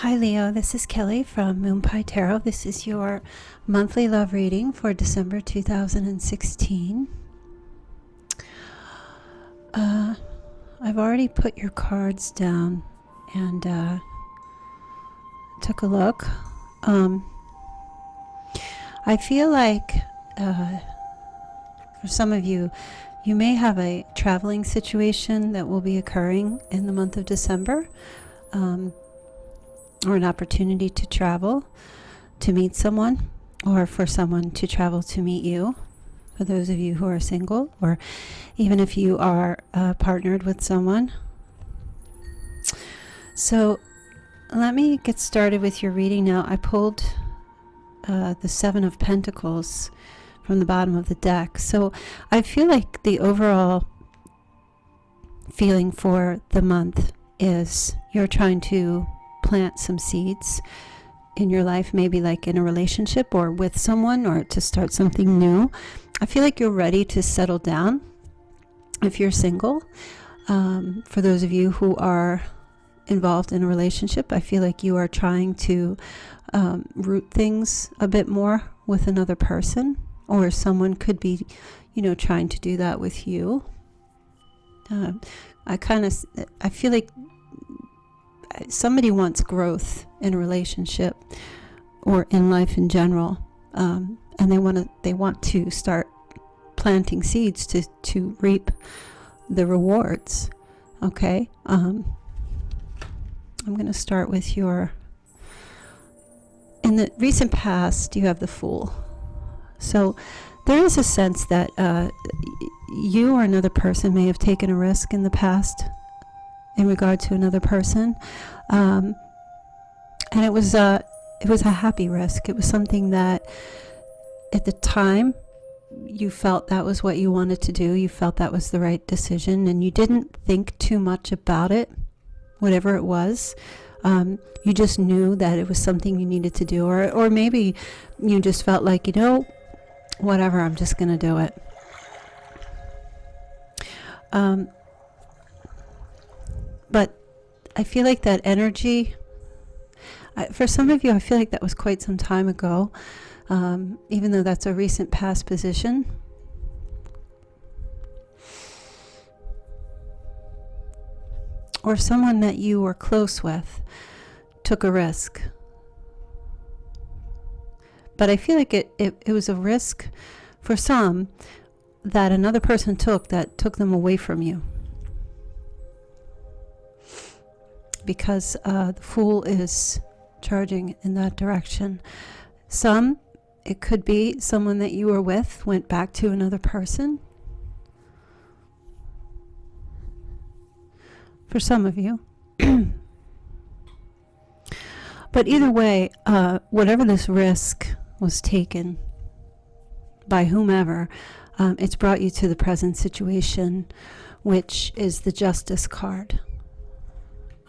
Hi Leo, this is Kelly from moonpietarot. This is your monthly love reading for December 2016. I've already put your cards down and took a look. I feel like for some of you, you may have a traveling situation that will be occurring in the month of December. Or an opportunity to travel to meet someone, or for someone to travel to meet you, for those of you who are single, or even if you are partnered with someone. So let me get started with your reading now. I pulled the Seven of Pentacles from the bottom of the deck. So I feel like the overall feeling for the month is you're trying to plant some seeds in your life, maybe like in a relationship or with someone, or to start something new. I feel like you're ready to settle down if you're single. For those of you who are involved in a relationship, I feel like you are trying to root things a bit more with another person, or someone could be, trying to do that with you. I feel like somebody wants growth in a relationship or in life in general, and they want to start planting seeds to reap the rewards. Okay, I'm going to start with in the recent past you have the Fool. So there is a sense that you or another person may have taken a risk in the past in regard to another person, and it was a happy risk. It was something that at the time you felt that was what you wanted to do. You felt that was the right decision, and you didn't think too much about it, whatever it was. You just knew that it was something you needed to do, or maybe you just felt like, whatever, I'm just going to do it. But I feel like that energy, for some of you, I feel like that was quite some time ago, even though that's a recent past position. Or someone that you were close with took a risk. But I feel like it was a risk for some that another person took that took them away from you. Because the Fool is charging in that direction. Some, it could be someone that you were with went back to another person. For some of you. But either way, whatever this risk was taken by whomever, it's brought you to the present situation, which is the Justice card.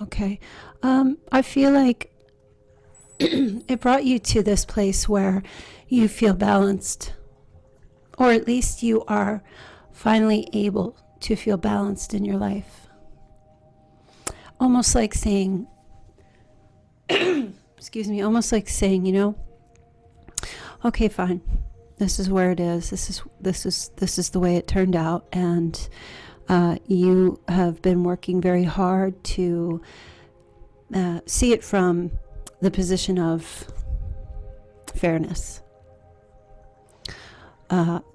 Okay, I feel like it brought you to this place where you feel balanced, or at least you are finally able to feel balanced in your life. Almost like saying, almost like saying, okay, fine, this is where it is. This is the way it turned out, and you have been working very hard to see it from the position of fairness.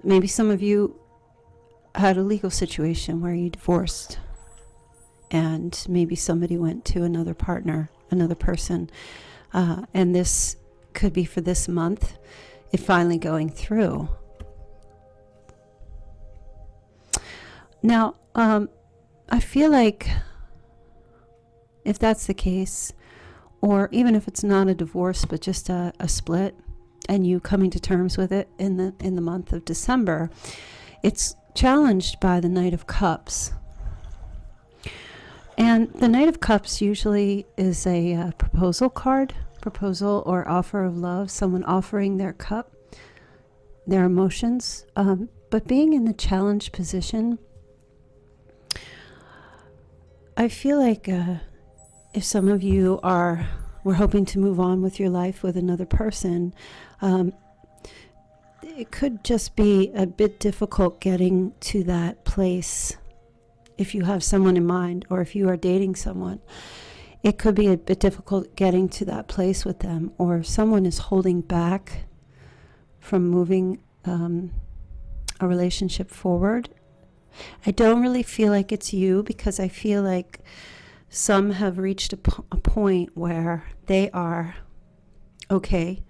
Maybe some of you had a legal situation where you divorced, and maybe somebody went to another partner, another person, and this could be for this month, it finally going through. Now, I feel like if that's the case, or even if it's not a divorce but just a split, and you coming to terms with it in the month of December, it's challenged by the Knight of Cups. And the Knight of Cups usually is a proposal card, proposal or offer of love, someone offering their cup, their emotions, but being in the challenged position, I feel like if some of you are were hoping to move on with your life with another person, it could just be a bit difficult getting to that place. If you have someone in mind, or if you are dating someone, it could be a bit difficult getting to that place with them, or someone is holding back from moving a relationship forward. I don't really feel like it's you, because I feel like some have reached a point where they are okay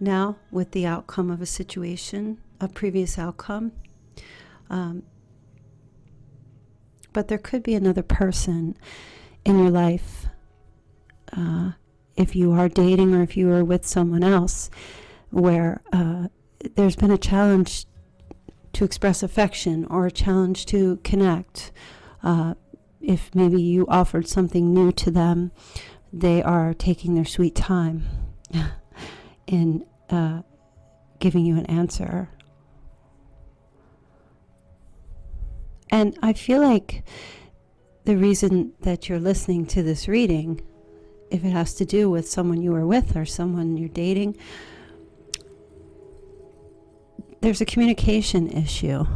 now with the outcome of a situation, a previous outcome. But there could be another person in your life, if you are dating or if you are with someone else, where there's been a challenge to express affection or a challenge to connect. If maybe you offered something new to them, they are taking their sweet time in giving you an answer. And I feel like the reason that you're listening to this reading, if it has to do with someone you are with or someone you're dating, there's a communication issue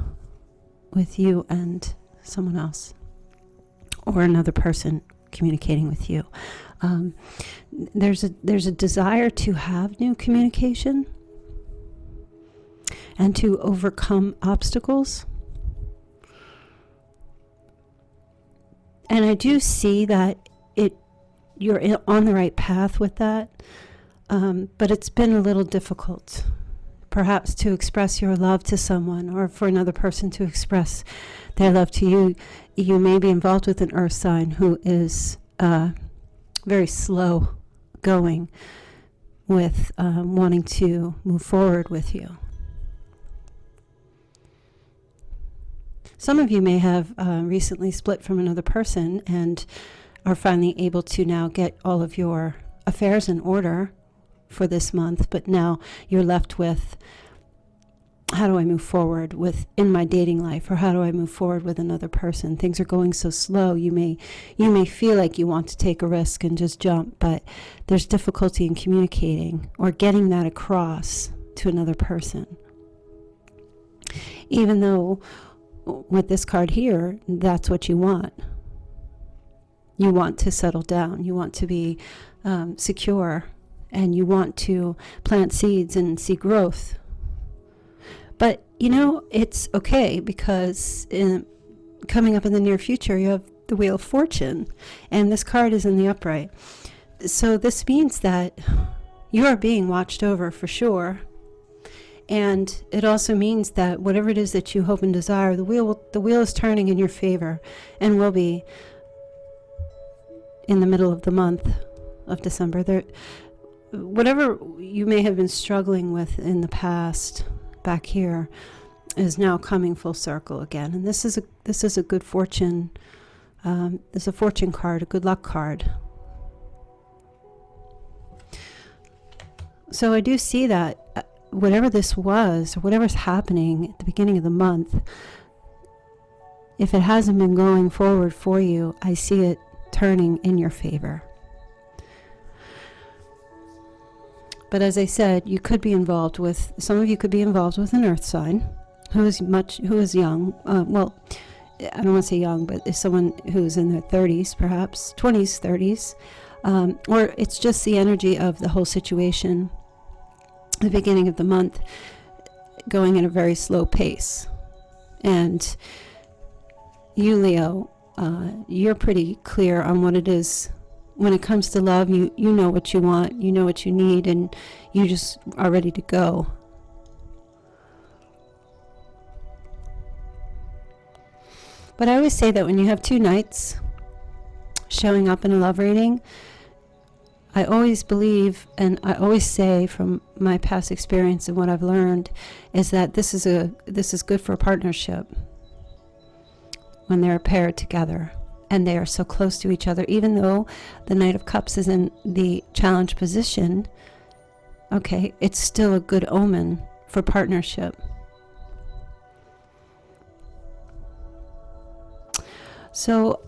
with you and someone else, or another person communicating with you. There's a desire to have new communication and to overcome obstacles. And I do see that you're on the right path with that, but it's been a little difficult, perhaps, to express your love to someone, or for another person to express their love to you. You may be involved with an earth sign who is very slow going with wanting to move forward with you. Some of you may have recently split from another person and are finally able to now get all of your affairs in order for this month, but now you're left with, how do I move forward in my dating life, or how do I move forward with another person? Things are going so slow. You may feel like you want to take a risk and just jump, but there's difficulty in communicating or getting that across to another person. Even though with this card here, that's what you want. You want to settle down. You want to be secure, and you want to plant seeds and see growth. But, it's okay, because coming up in the near future, you have the Wheel of Fortune, and this card is in the upright. So this means that you are being watched over for sure. And it also means that whatever it is that you hope and desire, the wheel is turning in your favor, and will be in the middle of the month of December. Whatever you may have been struggling with in the past, back here, is now coming full circle again. And this is a good fortune. It's a fortune card, a good luck card. So I do see that whatever this was, or whatever's happening at the beginning of the month, if it hasn't been going forward for you, I see it turning in your favor. But as I said, you could be involved with, some of you could be involved with an earth sign who is young. Well, I don't want to say young, but is someone who's in their 30s, perhaps 20s, 30s, or it's just the energy of the whole situation. The beginning of the month going at a very slow pace. And you, Leo, you're pretty clear on what it is. When it comes to love, you know what you want, you know what you need, and you just are ready to go. But I always say that when you have two knights showing up in a love reading, I always believe, and I always say from my past experience and what I've learned, is that this is good for a partnership when they're paired together and they are so close to each other. Even though the Knight of Cups is in the challenge position, okay, it's still a good omen for partnership. So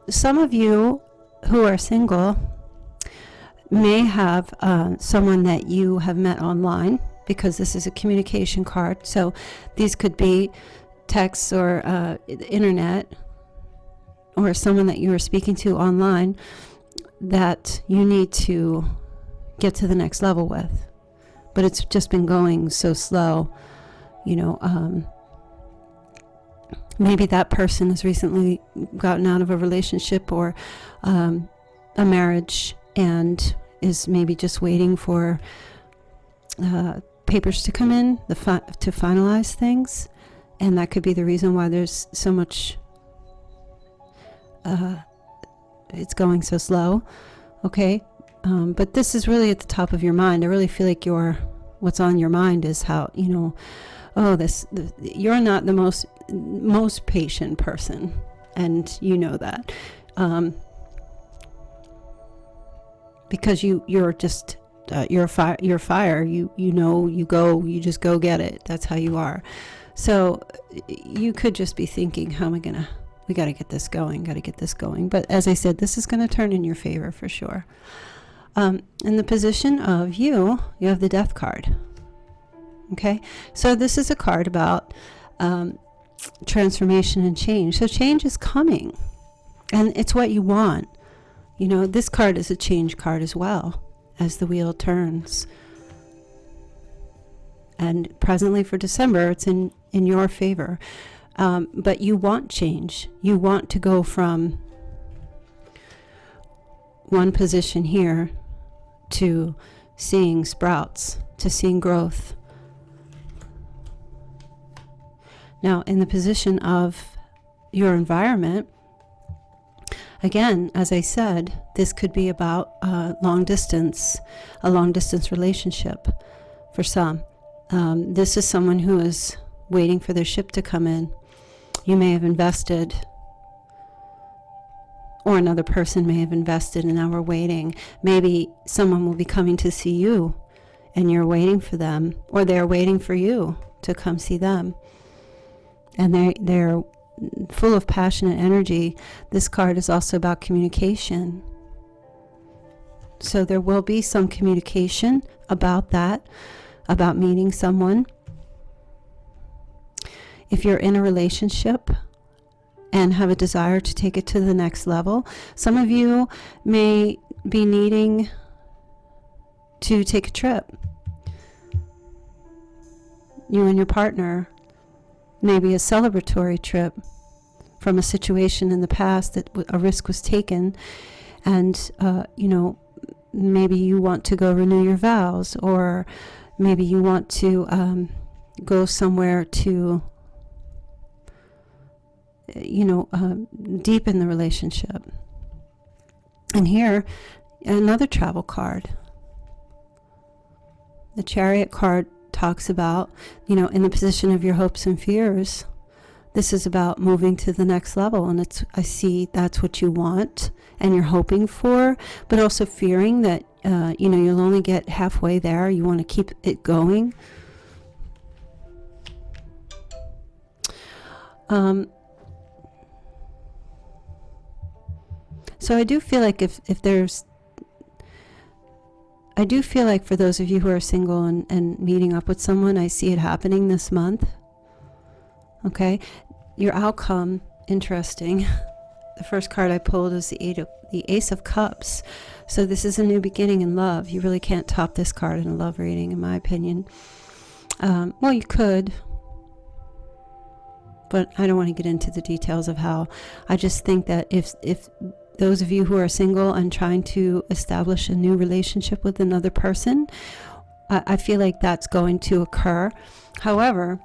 some of you who are single, may have someone that you have met online, because this is a communication card. So these could be texts or the internet, or someone that you are speaking to online that you need to get to the next level with. But it's just been going so slow, maybe that person has recently gotten out of a relationship or a marriage and is maybe just waiting for papers to come in to finalize things. And that could be the reason why there's so much, it's going so slow. Okay. But this is really at the top of your mind. I really feel like what's on your mind is how, you're not the most patient person. And you know that. Because you're just, you're fire. You just go get it. That's how you are. So you could just be thinking, we got to get this going. But as I said, this is going to turn in your favor for sure. In the position of you have the Death card. Okay. So this is a card about, transformation and change. So change is coming and it's what you want. This card is a change card as well, as the wheel turns. And presently for December, it's in your favor. But you want change. You want to go from one position here to seeing sprouts, to seeing growth. Now, in the position of your environment, again, as I said, this could be about a long distance relationship for some. This is someone who is waiting for their ship to come in. You may have invested, or another person may have invested, and now we're waiting. Maybe someone will be coming to see you and you're waiting for them, or they're waiting for you to come see them. And they're full of passionate energy. This card is also about communication. So there will be some communication about that, about meeting someone. If you're in a relationship and have a desire to take it to the next level, some of you may be needing to take a trip. You and your partner, maybe a celebratory trip from a situation in the past that a risk was taken, and maybe you want to go renew your vows, or maybe you want to go somewhere to deepen the relationship. And here, another travel card. The Chariot card talks about, in the position of your hopes and fears. This is about moving to the next level, and I see that's what you want and you're hoping for, but also fearing that you'll only get halfway there. You want to keep it going. So I do feel like I do feel like for those of you who are single and meeting up with someone, I see it happening this month. Okay, your outcome, interesting. The first card I pulled is the Ace of Cups. So this is a new beginning in love. You really can't top this card in a love reading, in my opinion. Well, you could, but I don't want to get into the details of how. I just think that if those of you who are single and trying to establish a new relationship with another person, I feel like that's going to occur. However,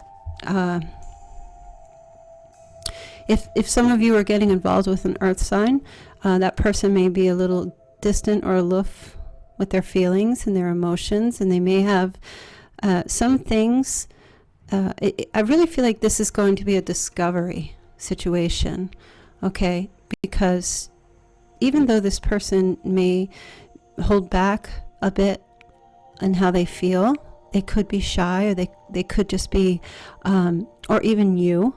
if some of you are getting involved with an earth sign, that person may be a little distant or aloof with their feelings and their emotions, and they may have some things. I really feel like this is going to be a discovery situation, okay? Because even though this person may hold back a bit in how they feel, they could be shy, or they could just be, or even you,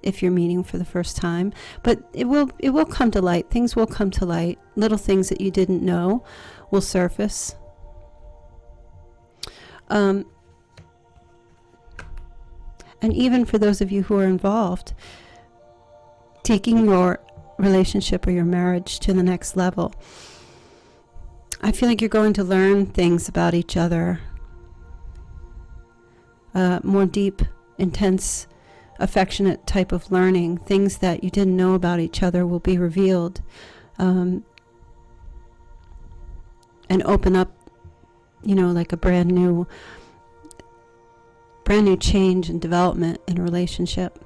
if you're meeting for the first time, but it will come to light. Things will come to light. Little things that you didn't know will surface. And even for those of you who are involved, taking your relationship or your marriage to the next level, I feel like you're going to learn things about each other, more deep, intense, affectionate type of learning. Things that you didn't know about each other will be revealed, and open up, like a brand new change and development in a relationship.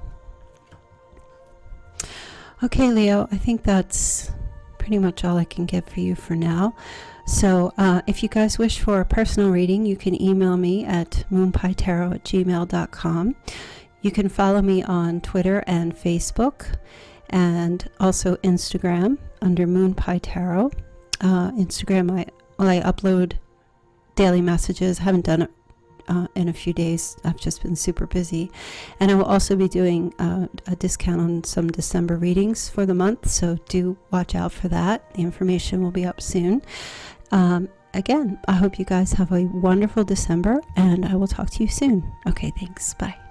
Okay, Leo, I think that's pretty much all I can get for you for now. So if you guys wish for a personal reading, you can email me at moonpietarot@gmail.com. You can follow me on Twitter and Facebook, and also Instagram under moonpietarot. Instagram, I upload daily messages. I haven't done it in a few days. I've just been super busy. And I will also be doing a discount on some December readings for the month, so do watch out for that. The information will be up soon. Again, I hope you guys have a wonderful December, and I will talk to you soon. Okay, thanks. Bye.